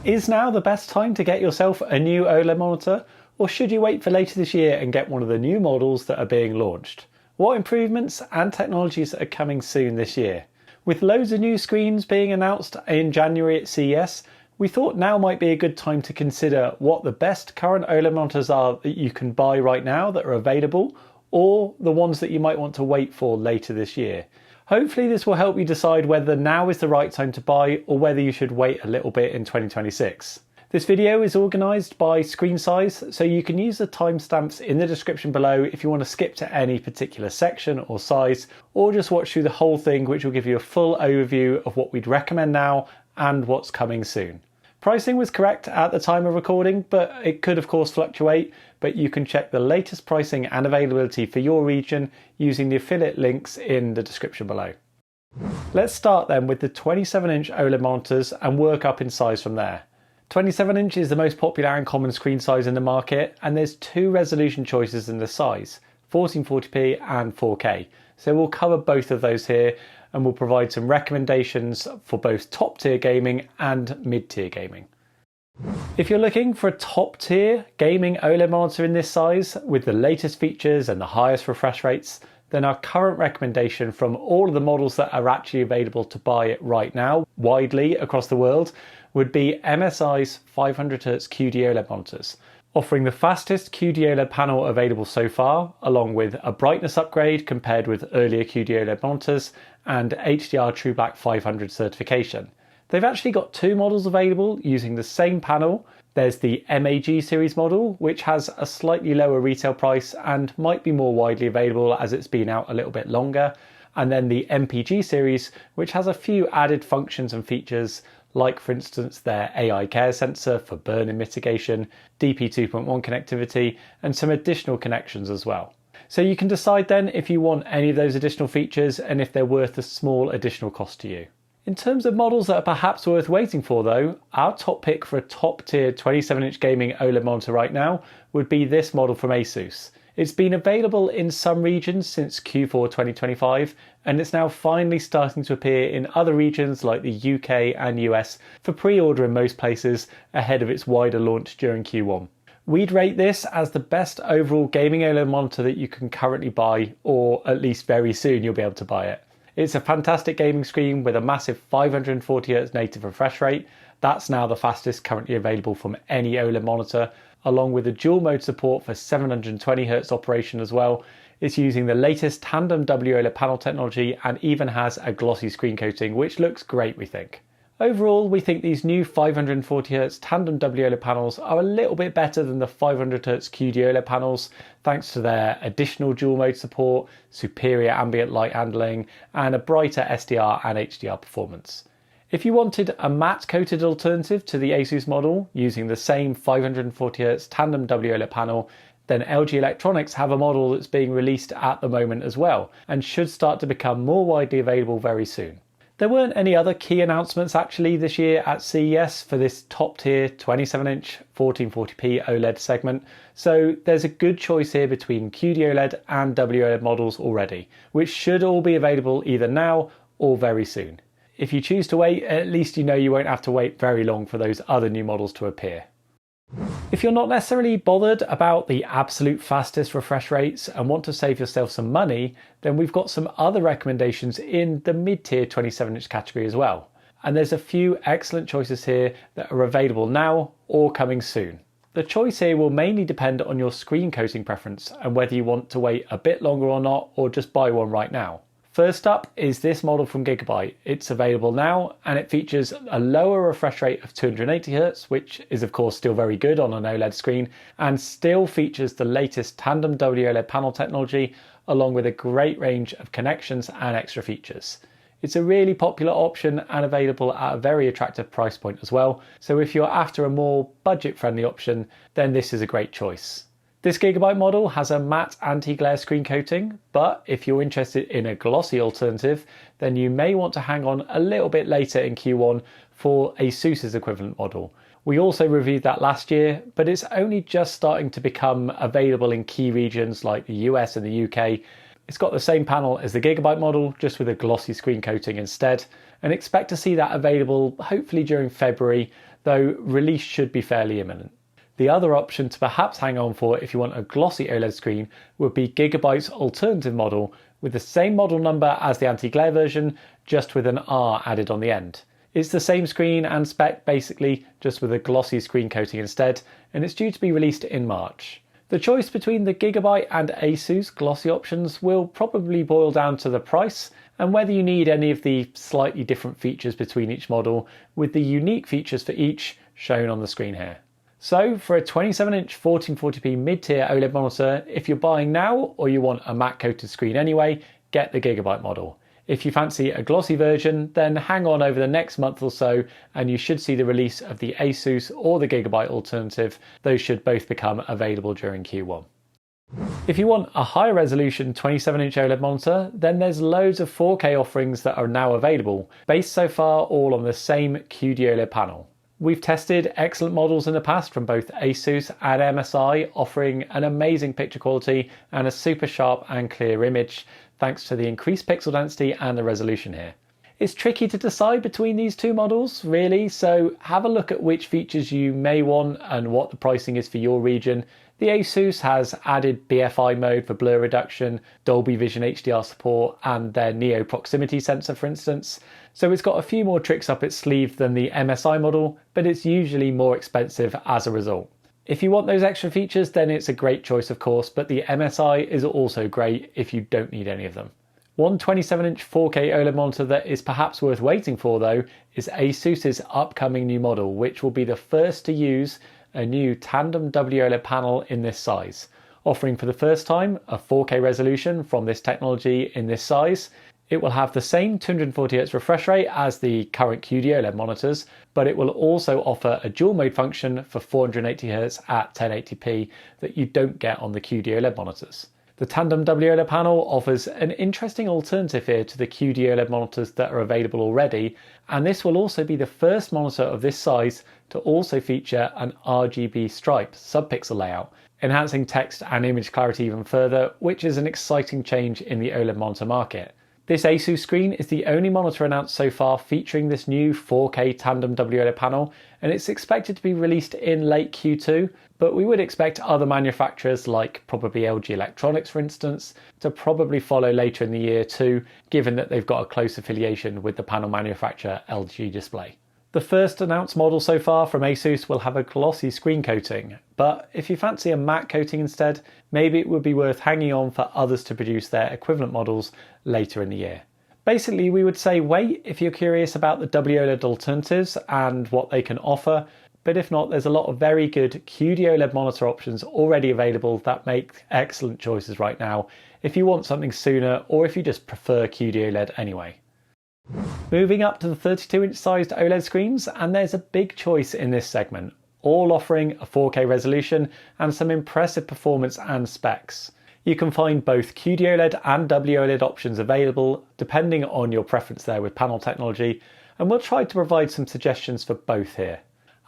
Is now the best time to get yourself a new OLED monitor, or should you wait for later this year and get one of the new models that are being launched? What improvements and technologies are coming soon this year? With loads of new screens being announced in January at CES, we thought now might be a good time to consider what the best current OLED monitors are that you can buy right now that are available, or the ones that you might want to wait for later this year. Hopefully this will help you decide whether now is the right time to buy or whether you should wait a little bit in 2026. This video is organised by screen size, so you can use the timestamps in the description below if you want to skip to any particular section or size, or just watch through the whole thing, which will give you a full overview of what we'd recommend now and what's coming soon. Pricing was correct at the time of recording, but it could of course fluctuate, but you can check the latest pricing and availability for your region using the affiliate links in the description below. Let's start then with the 27-inch OLED monitors and work up in size from there. 27-inch is the most popular and common screen size in the market, and there's two resolution choices in the size, 1440p and 4K. So we'll cover both of those here, and we'll provide some recommendations for both top tier gaming and mid tier gaming. If you're looking for a top tier gaming OLED monitor in this size with the latest features and the highest refresh rates, then our current recommendation from all of the models that are actually available to buy it right now widely across the world would be MSI's 500Hz QD-OLED monitors, offering the fastest QD-OLED panel available so far, along with a brightness upgrade compared with earlier QD-OLED monitors and HDR TrueBlack 500 certification. They've actually got two models available using the same panel. There's the MAG series model, which has a slightly lower retail price and might be more widely available as it's been out a little bit longer. And then the MPG series, which has a few added functions and features, like for instance their AI care sensor for burn-in mitigation, DP 2.1 connectivity, and some additional connections as well. So you can decide then if you want any of those additional features and if they're worth a small additional cost to you. In terms of models that are perhaps worth waiting for though, our top pick for a top tier 27-inch gaming OLED monitor right now would be this model from ASUS. It's been available in some regions since Q4 2025, and it's now finally starting to appear in other regions like the UK and US for pre-order in most places ahead of its wider launch during Q1. We'd rate this as the best overall gaming OLED monitor that you can currently buy, or at least very soon you'll be able to buy it. It's a fantastic gaming screen with a massive 540Hz native refresh rate. That's now the fastest currently available from any OLED monitor, along with a dual mode support for 720Hz operation as well. It's using the latest tandem WOLED panel technology and even has a glossy screen coating, which looks great, we think. Overall, we think these new 540Hz tandem WOLED panels are a little bit better than the 500Hz QD-OLED panels, thanks to their additional dual mode support, superior ambient light handling, and a brighter SDR and HDR performance. If you wanted a matte coated alternative to the ASUS model using the same 540Hz tandem WOLED panel, then LG Electronics have a model that's being released at the moment as well, and should start to become more widely available very soon. There weren't any other key announcements actually this year at CES for this top tier 27-inch 1440p OLED segment, so there's a good choice here between QD-OLED and WOLED models already, which should all be available either now or very soon. If you choose to wait, at least you know you won't have to wait very long for those other new models to appear. If you're not necessarily bothered about the absolute fastest refresh rates and want to save yourself some money, then we've got some other recommendations in the mid-tier 27-inch category as well. And there's a few excellent choices here that are available now or coming soon. The choice here will mainly depend on your screen coating preference and whether you want to wait a bit longer or not, or just buy one right now. First up is this model from Gigabyte. It's available now and it features a lower refresh rate of 280Hz, which is of course still very good on an OLED screen, and still features the latest tandem WOLED panel technology, along with a great range of connections and extra features. It's a really popular option and available at a very attractive price point as well, so if you're after a more budget-friendly option, then this is a great choice. This Gigabyte model has a matte anti-glare screen coating, but if you're interested in a glossy alternative, then you may want to hang on a little bit later in Q1 for ASUS's equivalent model. We also reviewed that last year, but it's only just starting to become available in key regions like the US and the UK. It's got the same panel as the Gigabyte model, just with a glossy screen coating instead, and expect to see that available hopefully during February, though release should be fairly imminent. The other option to perhaps hang on for if you want a glossy OLED screen would be Gigabyte's alternative model with the same model number as the anti-glare version, just with an R added on the end. It's the same screen and spec basically, just with a glossy screen coating instead, and it's due to be released in March. The choice between the Gigabyte and Asus glossy options will probably boil down to the price and whether you need any of the slightly different features between each model, with the unique features for each shown on the screen here. So for a 27-inch 1440p mid-tier OLED monitor, if you're buying now or you want a matte coated screen anyway, get the Gigabyte model. If you fancy a glossy version, then hang on over the next month or so and you should see the release of the Asus or the Gigabyte alternative. Those should both become available during Q1. If you want a higher resolution 27-inch OLED monitor, then there's loads of 4K offerings that are now available, based so far all on the same QD-OLED panel. We've tested excellent models in the past from both Asus and MSI, offering an amazing picture quality and a super sharp and clear image, thanks to the increased pixel density and the resolution here. It's tricky to decide between these two models, really, so have a look at which features you may want and what the pricing is for your region. The Asus has added BFI mode for blur reduction, Dolby Vision HDR support, and their Neo proximity sensor, for instance. So it's got a few more tricks up its sleeve than the MSI model, but it's usually more expensive as a result. If you want those extra features, then it's a great choice, of course, but the MSI is also great if you don't need any of them. One 27-inch 4K OLED monitor that is perhaps worth waiting for, though, is Asus's upcoming new model, which will be the first to use a new tandem WOLED panel in this size, offering for the first time a 4K resolution from this technology in this size. It will have the same 240Hz refresh rate as the current QD OLED monitors, but it will also offer a dual mode function for 480Hz at 1080p that you don't get on the QD OLED monitors. The tandem WOLED panel offers an interesting alternative here to the QD OLED monitors that are available already, and this will also be the first monitor of this size to also feature an RGB stripe subpixel layout, enhancing text and image clarity even further, which is an exciting change in the OLED monitor market. This Asus screen is the only monitor announced so far featuring this new 4K tandem WOLED panel, and it's expected to be released in late Q2, but we would expect other manufacturers like probably LG Electronics, for instance, to probably follow later in the year too, given that they've got a close affiliation with the panel manufacturer LG Display. The first announced model so far from Asus will have a glossy screen coating, but if you fancy a matte coating instead, maybe it would be worth hanging on for others to produce their equivalent models later in the year. Basically, we would say wait if you're curious about the WOLED alternatives and what they can offer, but if not, there's a lot of very good QD OLED monitor options already available that make excellent choices right now if you want something sooner or if you just prefer QD OLED anyway. Moving up to the 32-inch sized OLED screens, and there's a big choice in this segment, all offering a 4K resolution and some impressive performance and specs. You can find both QD OLED and WOLED options available depending on your preference there with panel technology, and we'll try to provide some suggestions for both here.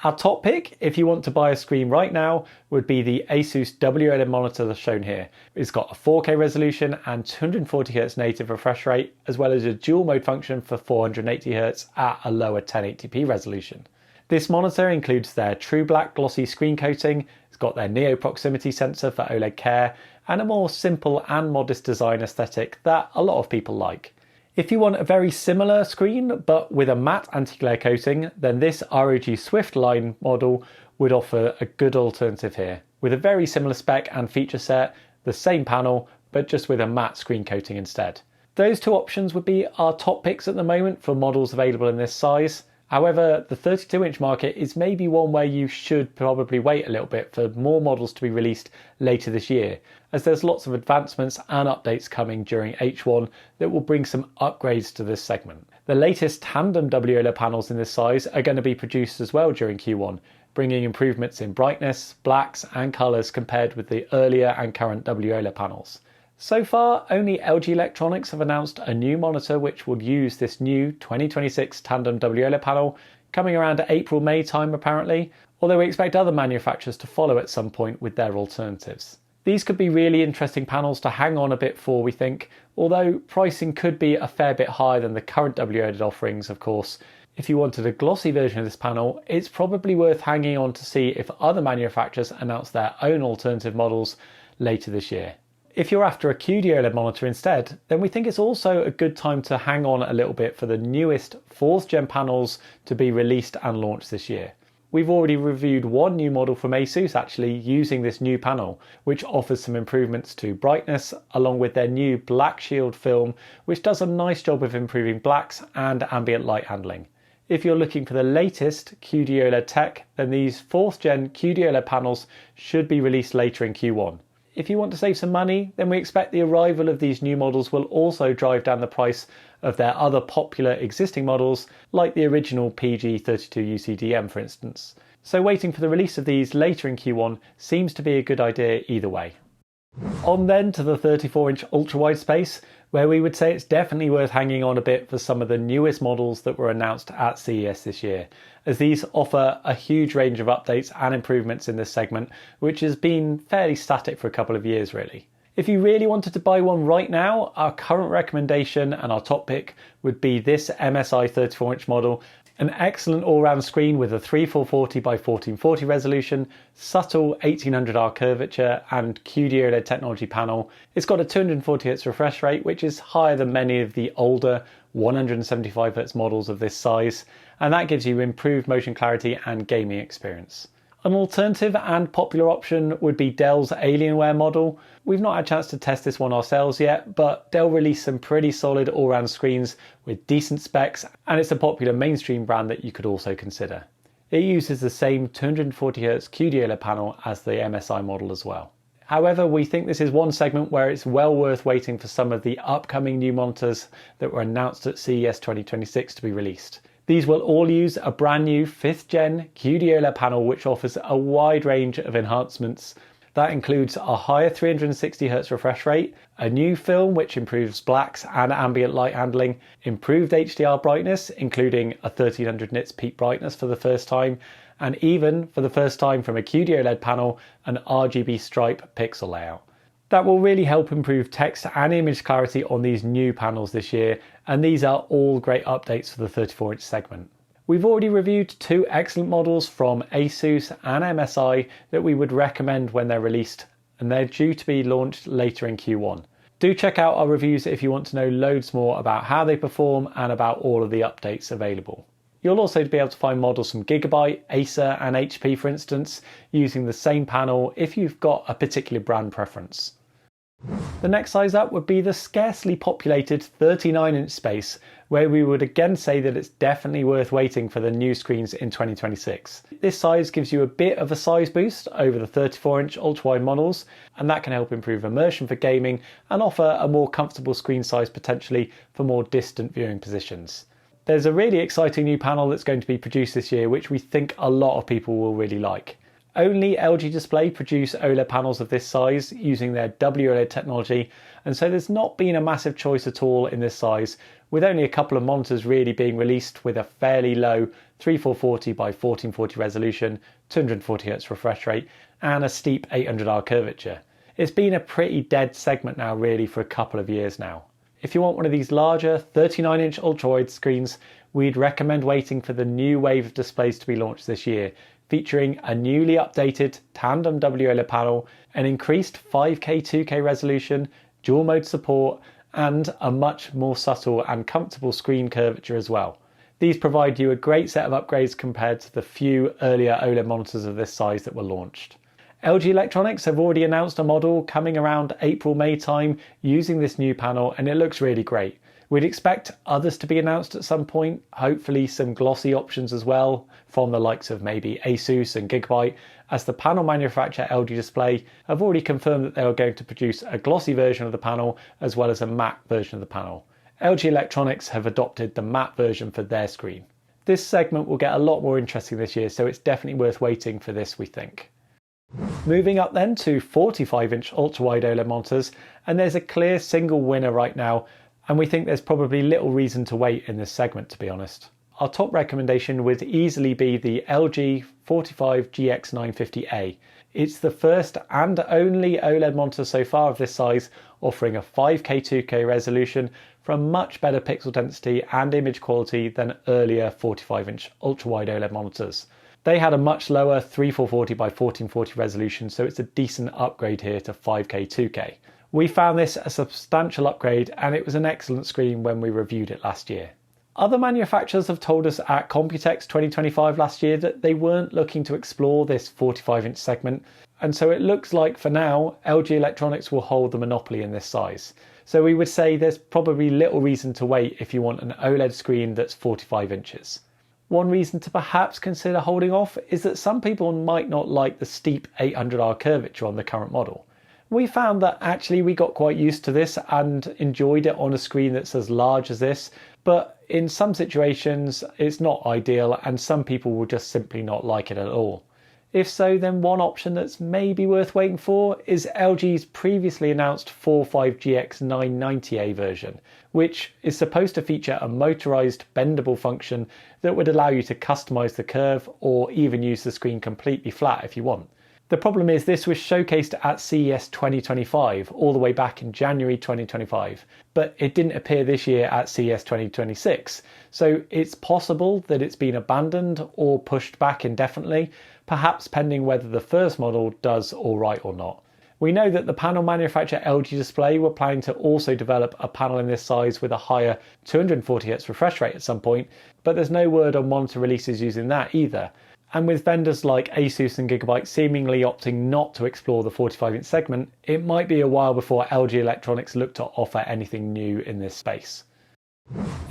Our top pick, if you want to buy a screen right now, would be the Asus WOLED monitor that's shown here. It's got a 4K resolution and 240Hz native refresh rate, as well as a dual mode function for 480Hz at a lower 1080p resolution. This monitor includes their true black glossy screen coating, it's got their Neo proximity sensor for OLED care, and a more simple and modest design aesthetic that a lot of people like. If you want a very similar screen but with a matte anti-glare coating, then this ROG Swift line model would offer a good alternative here, with a very similar spec and feature set, the same panel, but just with a matte screen coating instead. Those two options would be our top picks at the moment for models available in this size. However, the 32-inch market is maybe one where you should probably wait a little bit for more models to be released later this year, as there's lots of advancements and updates coming during H1 that will bring some upgrades to this segment. The latest tandem WOLED panels in this size are going to be produced as well during Q1, bringing improvements in brightness, blacks and colours compared with the earlier and current WOLED panels. So far, only LG Electronics have announced a new monitor which will use this new 2026 tandem WOLED panel, coming around April-May time apparently, although we expect other manufacturers to follow at some point with their alternatives. These could be really interesting panels to hang on a bit for, we think, although pricing could be a fair bit higher than the current WOLED offerings, of course. If you wanted a glossy version of this panel, it's probably worth hanging on to see if other manufacturers announce their own alternative models later this year. If you're after a QD OLED monitor instead, then we think it's also a good time to hang on a little bit for the newest 4th gen panels to be released and launched this year. We've already reviewed one new model from ASUS actually using this new panel, which offers some improvements to brightness along with their new Black Shield film, which does a nice job of improving blacks and ambient light handling. If you're looking for the latest QD OLED tech, then these 4th gen QD OLED panels should be released later in Q1. If you want to save some money, then we expect the arrival of these new models will also drive down the price of their other popular existing models, like the original PG32UCDM for instance. So waiting for the release of these later in Q1 seems to be a good idea either way. On then to the 34-inch ultra-wide space, where we would say it's definitely worth hanging on a bit for some of the newest models that were announced at CES this year, as these offer a huge range of updates and improvements in this segment, which has been fairly static for a couple of years really. If you really wanted to buy one right now, our current recommendation and our top pick would be this MSI 34-inch model. An excellent all-round screen with a 3440 by 1440 resolution, subtle 1800R curvature and QD OLED technology panel. It's got a 240Hz refresh rate, which is higher than many of the older 175Hz models of this size, and that gives you improved motion clarity and gaming experience. An alternative and popular option would be Dell's Alienware model. We've not had a chance to test this one ourselves yet, but Dell released some pretty solid all-round screens with decent specs, and it's a popular mainstream brand that you could also consider. It uses the same 240Hz QD OLED panel as the MSI model as well. However, we think this is one segment where it's well worth waiting for some of the upcoming new monitors that were announced at CES 2026 to be released. These will all use a brand new 5th gen QD OLED panel which offers a wide range of enhancements. That includes a higher 360Hz refresh rate, a new film which improves blacks and ambient light handling, improved HDR brightness including a 1300 nits peak brightness for the first time, and even, for the first time from a QD OLED panel, an RGB stripe pixel layout. That will really help improve text and image clarity on these new panels this year, and these are all great updates for the 34-inch segment. We've already reviewed two excellent models from ASUS and MSI that we would recommend when they're released, and they're due to be launched later in Q1. Do check out our reviews if you want to know loads more about how they perform and about all of the updates available. You'll also be able to find models from Gigabyte, Acer and HP for instance, using the same panel if you've got a particular brand preference. The next size up would be the scarcely populated 39-inch space, where we would again say that it's definitely worth waiting for the new screens in 2026. This size gives you a bit of a size boost over the 34-inch ultra-wide models, and that can help improve immersion for gaming and offer a more comfortable screen size potentially for more distant viewing positions. There's a really exciting new panel that's going to be produced this year which we think a lot of people will really like. Only LG Display produce OLED panels of this size using their WOLED technology, and so there's not been a massive choice at all in this size, with only a couple of monitors really being released with a fairly low 3440 by 1440 resolution, 240Hz refresh rate and a steep 800R curvature. It's been a pretty dead segment now really for a couple of years now. If you want one of these larger 39-inch ultra-wide screens, we'd recommend waiting for the new wave of displays to be launched this year, featuring a newly updated tandem WOLED panel, an increased 5K 2K resolution, dual mode support, and a much more subtle and comfortable screen curvature as well. These provide you a great set of upgrades compared to the few earlier OLED monitors of this size that were launched. LG Electronics have already announced a model coming around April-May time using this new panel, and it looks really great. We'd expect others to be announced at some point, hopefully some glossy options as well from the likes of maybe ASUS and Gigabyte, as the panel manufacturer LG Display have already confirmed that they are going to produce a glossy version of the panel as well as a matte version of the panel. LG Electronics have adopted the matte version for their screen. This segment will get a lot more interesting this year, so it's definitely worth waiting for this, we think. Moving up then to 45-inch ultra-wide OLED monitors, and there's a clear single winner right now, and we think there's probably little reason to wait in this segment, to be honest. Our top recommendation would easily be the LG 45GX950A. It's the first and only OLED monitor so far of this size, offering a 5K 2K resolution, for a much better pixel density and image quality than earlier 45-inch ultra-wide OLED monitors. They had a much lower 3440 by 1440 resolution, so it's a decent upgrade here to 5K 2K. We found this a substantial upgrade, and it was an excellent screen when we reviewed it last year. Other manufacturers have told us at Computex 2025 last year that they weren't looking to explore this 45-inch segment, and so it looks like for now LG Electronics will hold the monopoly in this size. So we would say there's probably little reason to wait if you want an OLED screen that's 45 inches. One reason to perhaps consider holding off is that some people might not like the steep 800R curvature on the current model. We found that actually we got quite used to this and enjoyed it on a screen that's as large as this, but in some situations it's not ideal and some people will just simply not like it at all. If so, then one option that's maybe worth waiting for is LG's previously announced 45GX 990A version, which is supposed to feature a motorized bendable function that would allow you to customize the curve or even use the screen completely flat if you want. The problem is this was showcased at CES 2025 all the way back in January 2025, but it didn't appear this year at CES 2026, so it's possible that it's been abandoned or pushed back indefinitely, perhaps pending whether the first model does alright or not. We know that the panel manufacturer LG Display were planning to also develop a panel in this size with a higher 240Hz refresh rate at some point, but there's no word on monitor releases using that either. And with vendors like Asus and Gigabyte seemingly opting not to explore the 45-inch segment, it might be a while before LG Electronics look to offer anything new in this space.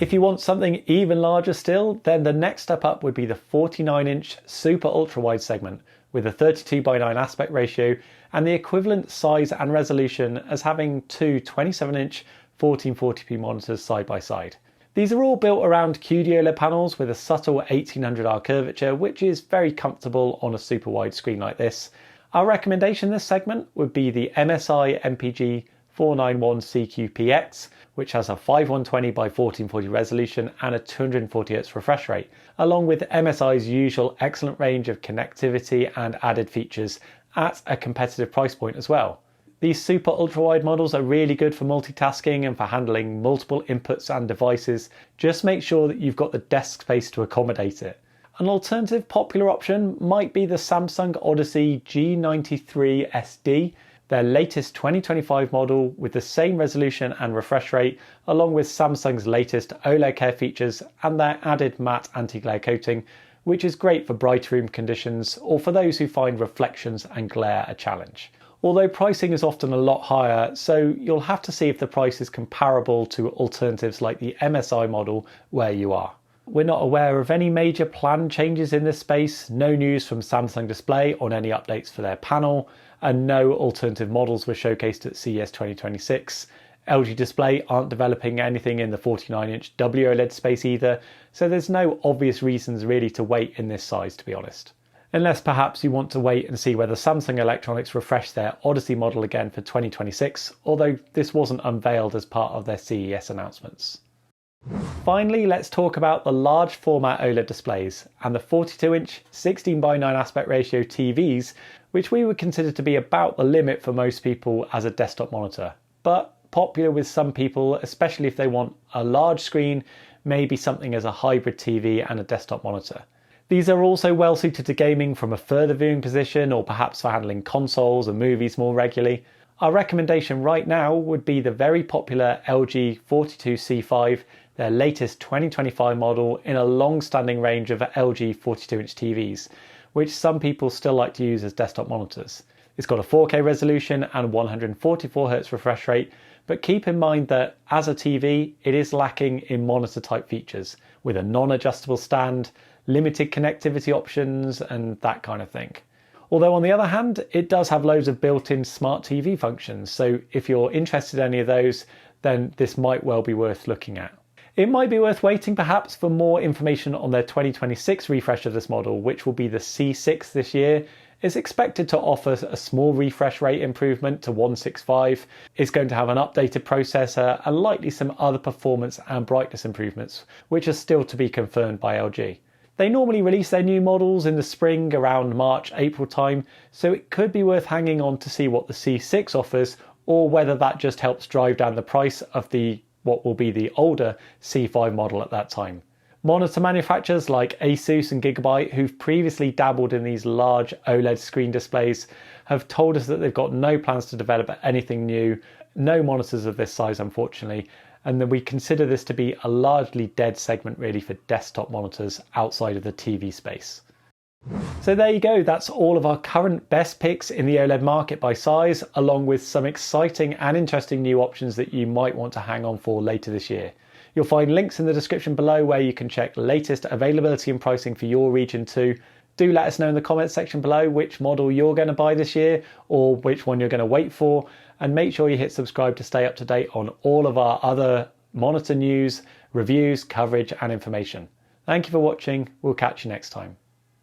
If you want something even larger still, then the next step up would be the 49-inch super ultra-wide segment with a 32:9 aspect ratio and the equivalent size and resolution as having two 27-inch 1440p monitors side by side. These are all built around QD OLED panels with a subtle 1800R curvature, which is very comfortable on a super wide screen like this. Our recommendation in this segment would be the MSI MPG 491CQPX, which has a 5120 by 1440 resolution and a 240Hz refresh rate, along with MSI's usual excellent range of connectivity and added features at a competitive price point as well. These super ultra-wide models are really good for multitasking and for handling multiple inputs and devices. Just make sure that you've got the desk space to accommodate it. An alternative popular option might be the Samsung Odyssey G93 SD, their latest 2025 model with the same resolution and refresh rate, along with Samsung's latest OLED care features and their added matte anti-glare coating, which is great for brighter room conditions or for those who find reflections and glare a challenge. Although pricing is often a lot higher, so you'll have to see if the price is comparable to alternatives like the MSI model where you are. We're not aware of any major planned changes in this space, no news from Samsung Display on any updates for their panel, and no alternative models were showcased at CES 2026. LG Display aren't developing anything in the 49-inch WOLED space either, so there's no obvious reasons really to wait in this size, to be honest. Unless perhaps you want to wait and see whether Samsung Electronics refresh their Odyssey model again for 2026, although this wasn't unveiled as part of their CES announcements. Finally, let's talk about the large format OLED displays and the 42-inch 16:9 aspect ratio TVs, which we would consider to be about the limit for most people as a desktop monitor, but popular with some people, especially if they want a large screen, maybe something as a hybrid TV and a desktop monitor. These are also well suited to gaming from a further viewing position or perhaps for handling consoles and movies more regularly. Our recommendation right now would be the very popular LG 42C5, their latest 2025 model in a long-standing range of LG 42-inch TVs, which some people still like to use as desktop monitors. It's got a 4K resolution and 144Hz refresh rate, but keep in mind that as a TV, it is lacking in monitor type features with a non-adjustable stand, limited connectivity options and that kind of thing. Although on the other hand, it does have loads of built-in smart TV functions, so if you're interested in any of those, then this might well be worth looking at. It might be worth waiting perhaps for more information on their 2026 refresh of this model, which will be the C6 this year. It's expected to offer a small refresh rate improvement to 165. It's going to have an updated processor and likely some other performance and brightness improvements, which are still to be confirmed by LG. They normally release their new models in the spring around March, April time, so it could be worth hanging on to see what the C6 offers or whether that just helps drive down the price of the what will be the older C5 model at that time. Monitor manufacturers like Asus and Gigabyte, who've previously dabbled in these large OLED screen displays, have told us that they've got no plans to develop anything new, no monitors of this size unfortunately, and that we consider this to be a largely dead segment really for desktop monitors outside of the TV space. So there you go, that's all of our current best picks in the OLED market by size, along with some exciting and interesting new options that you might want to hang on for later this year. You'll find links in the description below where you can check latest availability and pricing for your region too. Do let us know in the comments section below which model you're going to buy this year or which one you're going to wait for, and make sure you hit subscribe to stay up to date on all of our other monitor news, reviews, coverage and information. Thank you for watching, we'll catch you next time.